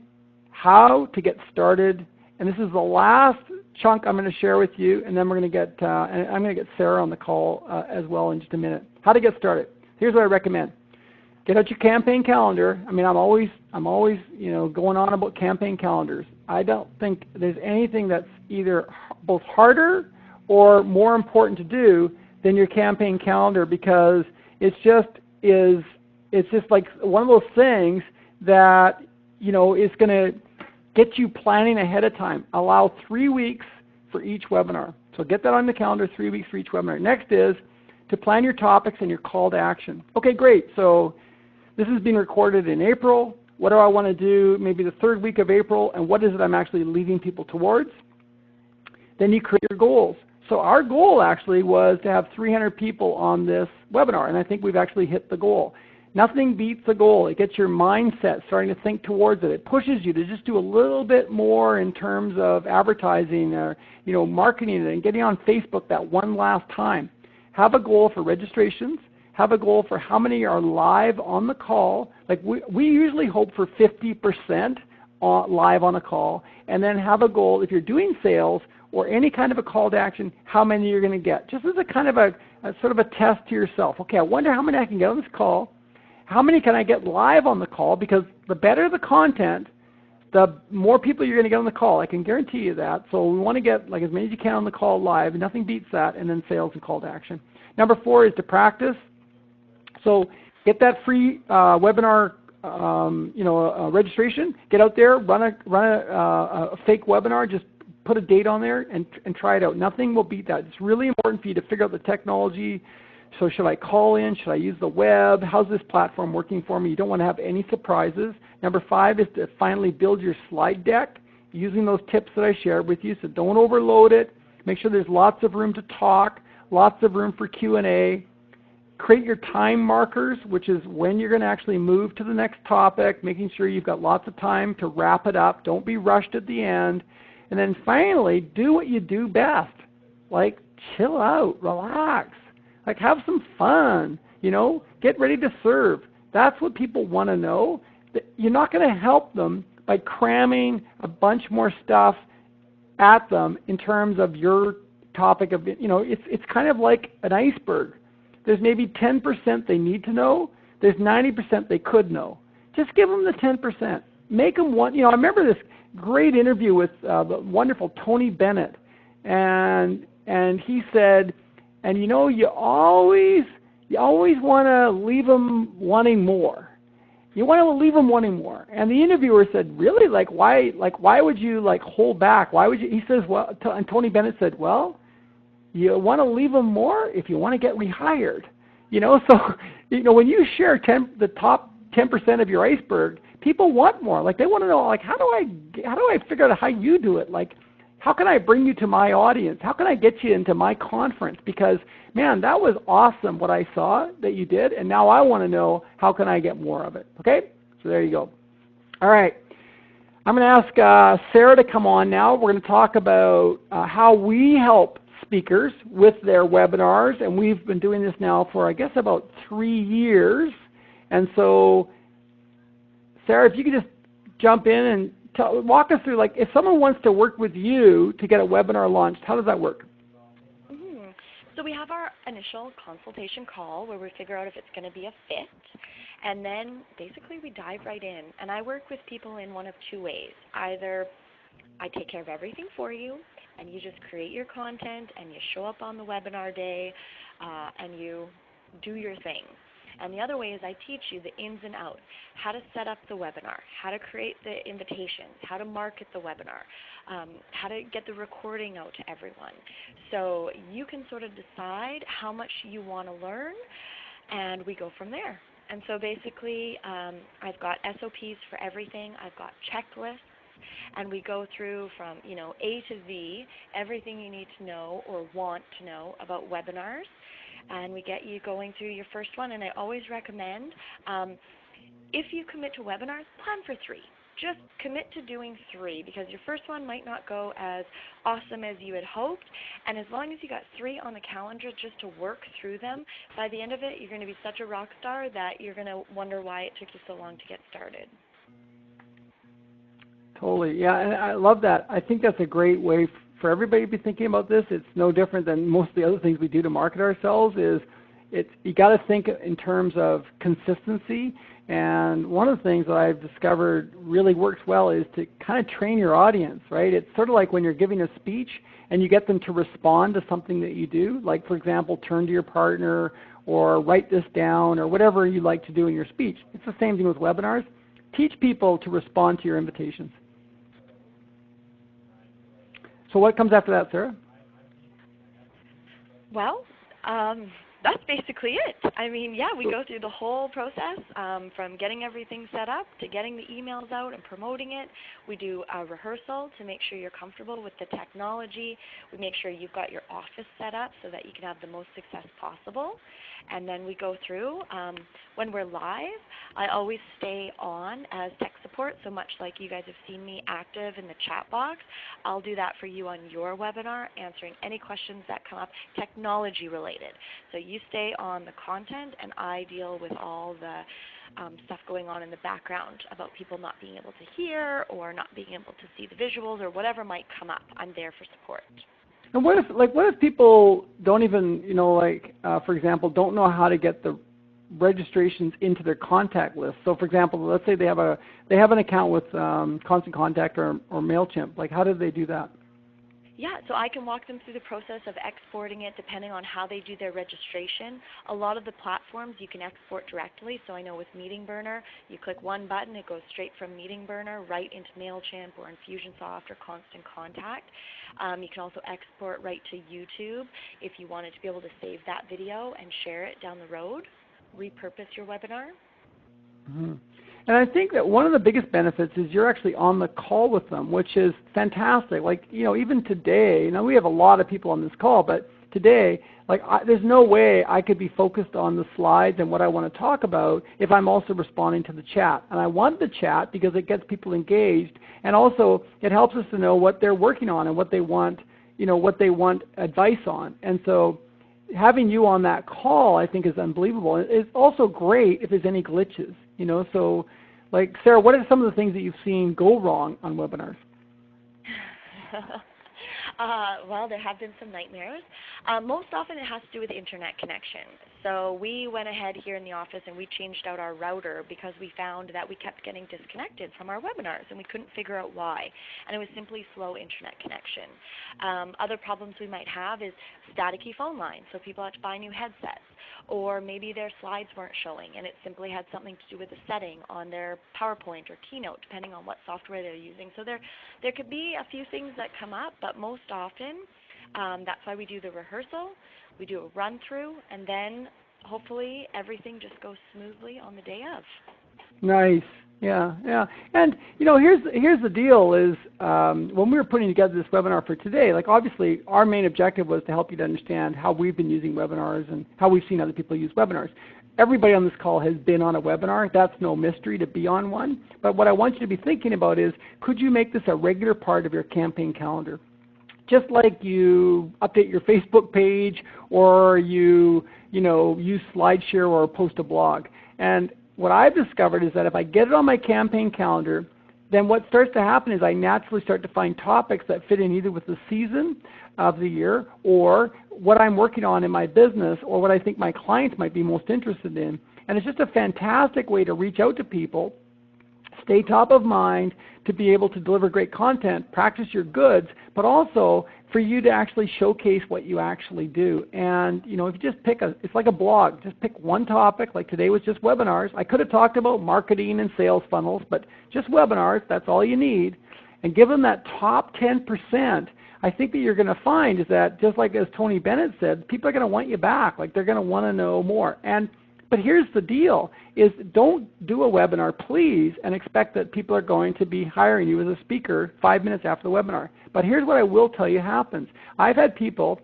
how to get started. And this is the last chunk I'm going to share with you, and then we're going to get, and I'm going to get Sarah on the call as well in just a minute. How to get started. Here's what I recommend. Get out your campaign calendar. I mean, I'm always, going on about campaign calendars. I don't think there's anything that's either both harder or more important to do than your campaign calendar, because it's just like one of those things that, is going to get you planning ahead of time. Allow 3 weeks for each webinar. So get that on the calendar, 3 weeks for each webinar. Next is to plan your topics and your call to action. Okay, great. So this is being recorded in April. What do I want to do maybe the 3rd week of April, and what is it I'm actually leading people towards? Then you create your goals. So our goal actually was to have 300 people on this webinar, and I think we've actually hit the goal. Nothing beats a goal. It gets your mindset starting to think towards it. It pushes you to just do a little bit more in terms of advertising or marketing it and getting on Facebook that one last time. Have a goal for registrations. Have a goal for how many are live on the call. Like we usually hope for 50% live on a call, and then have a goal if you're doing sales or any kind of a call to action, how many you're going to get. Just as a kind of a sort of a test to yourself. Okay, I wonder how many I can get on this call. How many can I get live on the call? Because the better the content, the more people you're going to get on the call. I can guarantee you that. So we want to get like as many as you can on the call live. Nothing beats that. And then sales and call to action. Number 4 is to practice. So get that free webinar registration. Get out there, run a fake webinar. Just put a date on there and try it out. Nothing will beat that. It's really important for you to figure out the technology. So should I call in? Should I use the web? How's this platform working for me? You don't want to have any surprises. Number 5 is to finally build your slide deck using those tips that I shared with you. So don't overload it. Make sure there's lots of room to talk, lots of room for Q&A. Create your time markers, which is when you're going to actually move to the next topic, making sure you've got lots of time to wrap it up. Don't be rushed at the end. And then finally, do what you do best. Like chill out, relax. Like have some fun, get ready to serve. That's what people want to know. You're not going to help them by cramming a bunch more stuff at them in terms of your topic of, it's kind of like an iceberg. There's maybe 10% they need to know. There's 90% they could know. Just give them the 10%. Make them want, I remember this great interview with the wonderful Tony Bennett, and he said, and you always want to leave them wanting more. You want to leave them wanting more. And the interviewer said, really? Why would you hold back? Why would you? He says, well, and Tony Bennett said, well, you want to leave them more if you want to get rehired. So, when you share the top 10% of your iceberg, people want more. They want to know, how do I figure out how you do it? How can I bring you to my audience? How can I get you into my conference? Because, man, that was awesome what I saw that you did, and now I want to know how can I get more of it. Okay? So there you go. All right. I'm going to ask Sarah to come on now. We're going to talk about how we help speakers with their webinars, and we've been doing this now for, I guess, about 3 years. And so, Sarah, if you could just jump in and walk us through, if someone wants to work with you to get a webinar launched, how does that work? So we have our initial consultation call where we figure out if it's going to be a fit, and then basically we dive right in. And I work with people in one of two ways. Either I take care of everything for you, and you just create your content, and you show up on the webinar day, and you do your thing. And the other way is I teach you the ins and outs, how to set up the webinar, how to create the invitations, how to market the webinar, how to get the recording out to everyone. So you can sort of decide how much you want to learn, and we go from there. And so basically I've got SOPs for everything. I've got checklists. And we go through from, A to Z, everything you need to know or want to know about webinars. And we get you going through your first one. And I always recommend, if you commit to webinars, plan for 3. Just commit to doing 3, because your first one might not go as awesome as you had hoped. And as long as you got 3 on the calendar just to work through them, by the end of it, you're going to be such a rock star that you're going to wonder why it took you so long to get started. Totally. Yeah, and I love that. I think that's a great way for everybody to be thinking about this. It's no different than most of the other things we do to market ourselves. You got to think in terms of consistency. And one of the things that I've discovered really works well is to kind of train your audience, right? It's sort of like when you're giving a speech and you get them to respond to something that you do. Like, for example, turn to your partner or write this down or whatever you like to do in your speech. It's the same thing with webinars. Teach people to respond to your invitations. So what comes after that, Sarah? Well, that's basically it. I mean, yeah, we go through the whole process from getting everything set up to getting the emails out and promoting it. We do a rehearsal to make sure you're comfortable with the technology. We make sure you've got your office set up so that you can have the most success possible. And then we go through. When we're live, I always stay on as tech support, so much like you guys have seen me active in the chat box. I'll do that for you on your webinar, answering any questions that come up technology related. So you stay on the content, and I deal with all the stuff going on in the background about people not being able to hear or not being able to see the visuals or whatever might come up. I'm there for support. And what if people don't even, for example, don't know how to get the registrations into their contact list? So, for example, let's say they have an account with Constant Contact or MailChimp. How do they do that? Yeah, so I can walk them through the process of exporting it depending on how they do their registration. A lot of the platforms you can export directly. So I know with Meeting Burner, you click one button, it goes straight from Meeting Burner right into MailChimp or Infusionsoft or Constant Contact. You can also export right to YouTube if you wanted to be able to save that video and share it down the road, repurpose your webinar. Mm-hmm. And I think that one of the biggest benefits is you're actually on the call with them, which is fantastic. Even today, we have a lot of people on this call, but today, there's no way I could be focused on the slides and what I want to talk about if I'm also responding to the chat. And I want the chat because it gets people engaged, and also it helps us to know what they're working on and what they want, what they want advice on. And so having you on that call, I think, is unbelievable. It's also great if there's any glitches, So, Sarah, what are some of the things that you've seen go wrong on webinars? Well, there have been some nightmares. Most often it has to do with internet connection. So we went ahead here in the office and we changed out our router because we found that we kept getting disconnected from our webinars and we couldn't figure out why. And it was simply slow internet connection. Other problems we might have is staticky phone lines, so people have to buy new headsets. Or maybe their slides weren't showing and it simply had something to do with a setting on their PowerPoint or Keynote, depending on what software they're using. So there could be a few things that come up, but most often that's why we do the rehearsal, we do a run through, and then hopefully everything just goes smoothly on the day of. Nice. Yeah, yeah. And, you know, here's the deal is when we were putting together this webinar for today, like obviously our main objective was to help you to understand how we've been using webinars and how we've seen other people use webinars. Everybody on this call has been on a webinar. That's no mystery to be on one. But what I want you to be thinking about is, could you make this a regular part of your campaign calendar? Just like you update your Facebook page or you use SlideShare or post a blog. And what I've discovered is that if I get it on my campaign calendar, then what starts to happen is I naturally start to find topics that fit in either with the season of the year or what I'm working on in my business or what I think my clients might be most interested in. And it's just a fantastic way to reach out to people, stay top of mind, to be able to deliver great content, practice your goods, but also for you to actually showcase what you actually do. And you know, if you just pick it's like a blog, just pick one topic, like today was just webinars. I could have talked about marketing and sales funnels, but just webinars, that's all you need. And give them that top 10%, I think that you're going to find is that, just like as Tony Bennett said, people are going to want you back, like they're going to want to know more. But here's the deal, is don't do a webinar, please, and expect that people are going to be hiring you as a speaker 5 minutes after the webinar. But here's what I will tell you happens. I've had people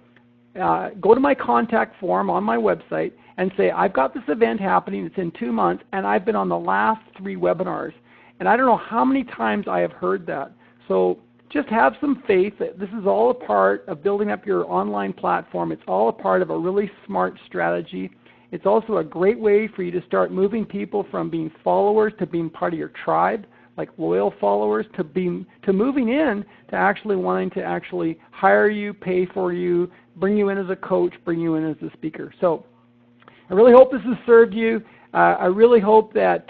go to my contact form on my website and say, I've got this event happening, it's in 2 months, and I've been on the last 3 webinars. And I don't know how many times I have heard that. So just have some faith that this is all a part of building up your online platform. It's all a part of a really smart strategy. It's also a great way for you to start moving people from being followers to being part of your tribe, like loyal followers, to moving in to actually wanting to actually hire you, pay for you, bring you in as a coach, bring you in as a speaker. So I really hope this has served you. I really hope that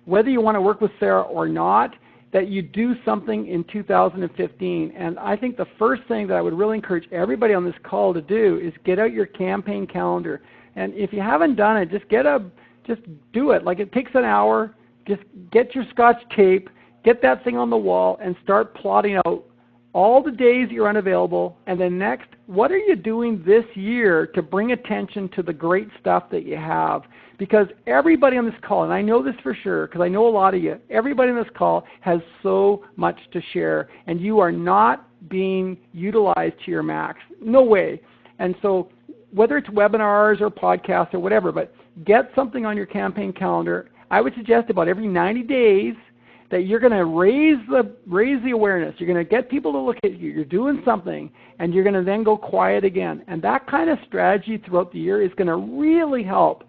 whether you want to work with Sarah or not, that you do something in 2015. And I think the first thing that I would really encourage everybody on this call to do is get out your campaign calendar. And if you haven't done it, just do it. Like, it takes an hour. Just get your Scotch tape, get that thing on the wall, and start plotting out all the days you're unavailable. And then next, what are you doing this year to bring attention to the great stuff that you have? Because everybody on this call, and I know this for sure because I know a lot of you, everybody on this call has so much to share, and you are not being utilized to your max. No way. And so whether it's webinars or podcasts or whatever, but get something on your campaign calendar. I would suggest about every 90 days that you're going to raise the awareness. You're going to get people to look at you. You're doing something, and you're going to then go quiet again. And that kind of strategy throughout the year is going to really help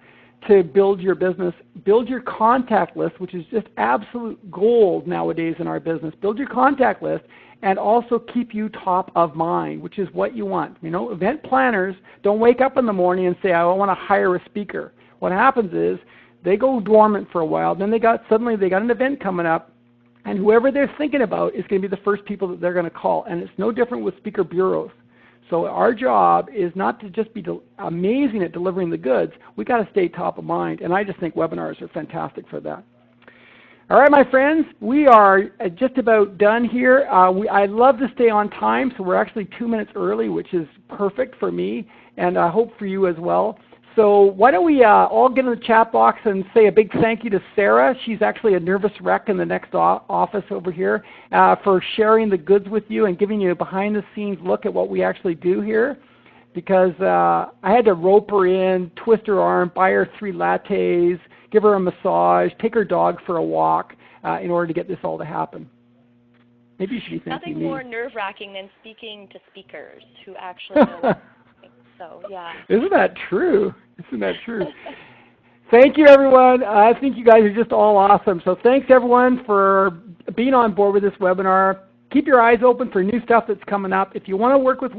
to build your business, build your contact list, which is just absolute gold nowadays in our business. Build your contact list and also keep you top of mind, which is what you want. You know, event planners don't wake up in the morning and say, I want to hire a speaker. What happens is they go dormant for a while, then suddenly they got an event coming up, and whoever they're thinking about is going to be the first people that they're going to call. And it's no different with speaker bureaus. So our job is not to just be amazing at delivering the goods. We got to stay top of mind, and I just think webinars are fantastic for that. All right, my friends, we are just about done here. I love to stay on time, so we're actually 2 minutes early, which is perfect for me, and I hope for you as well. So why don't we all get in the chat box and say a big thank you to Sarah. She's actually a nervous wreck in the next office over here for sharing the goods with you and giving you a behind-the-scenes look at what we actually do here. Because I had to rope her in, twist her arm, buy her 3 lattes, give her a massage, take her dog for a walk in order to get this all to happen. Maybe you should be thanking me. Nothing more nerve-wracking than speaking to speakers who actually know. So, yeah. Isn't that true? Isn't that true? Thank you, everyone. I think you guys are just all awesome. So thanks, everyone, for being on board with this webinar. keep your eyes open for new stuff that's coming up. If you want to work with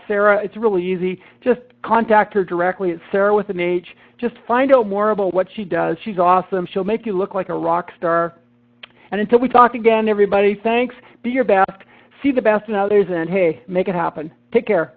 Sarah, it's really easy. Just contact her directly. It's Sarah with an H. Just find out more about what she does. She's awesome. She'll make you look like a rock star. And until we talk again, everybody, thanks. Be your best. See the best in others, and hey, make it happen. Take care.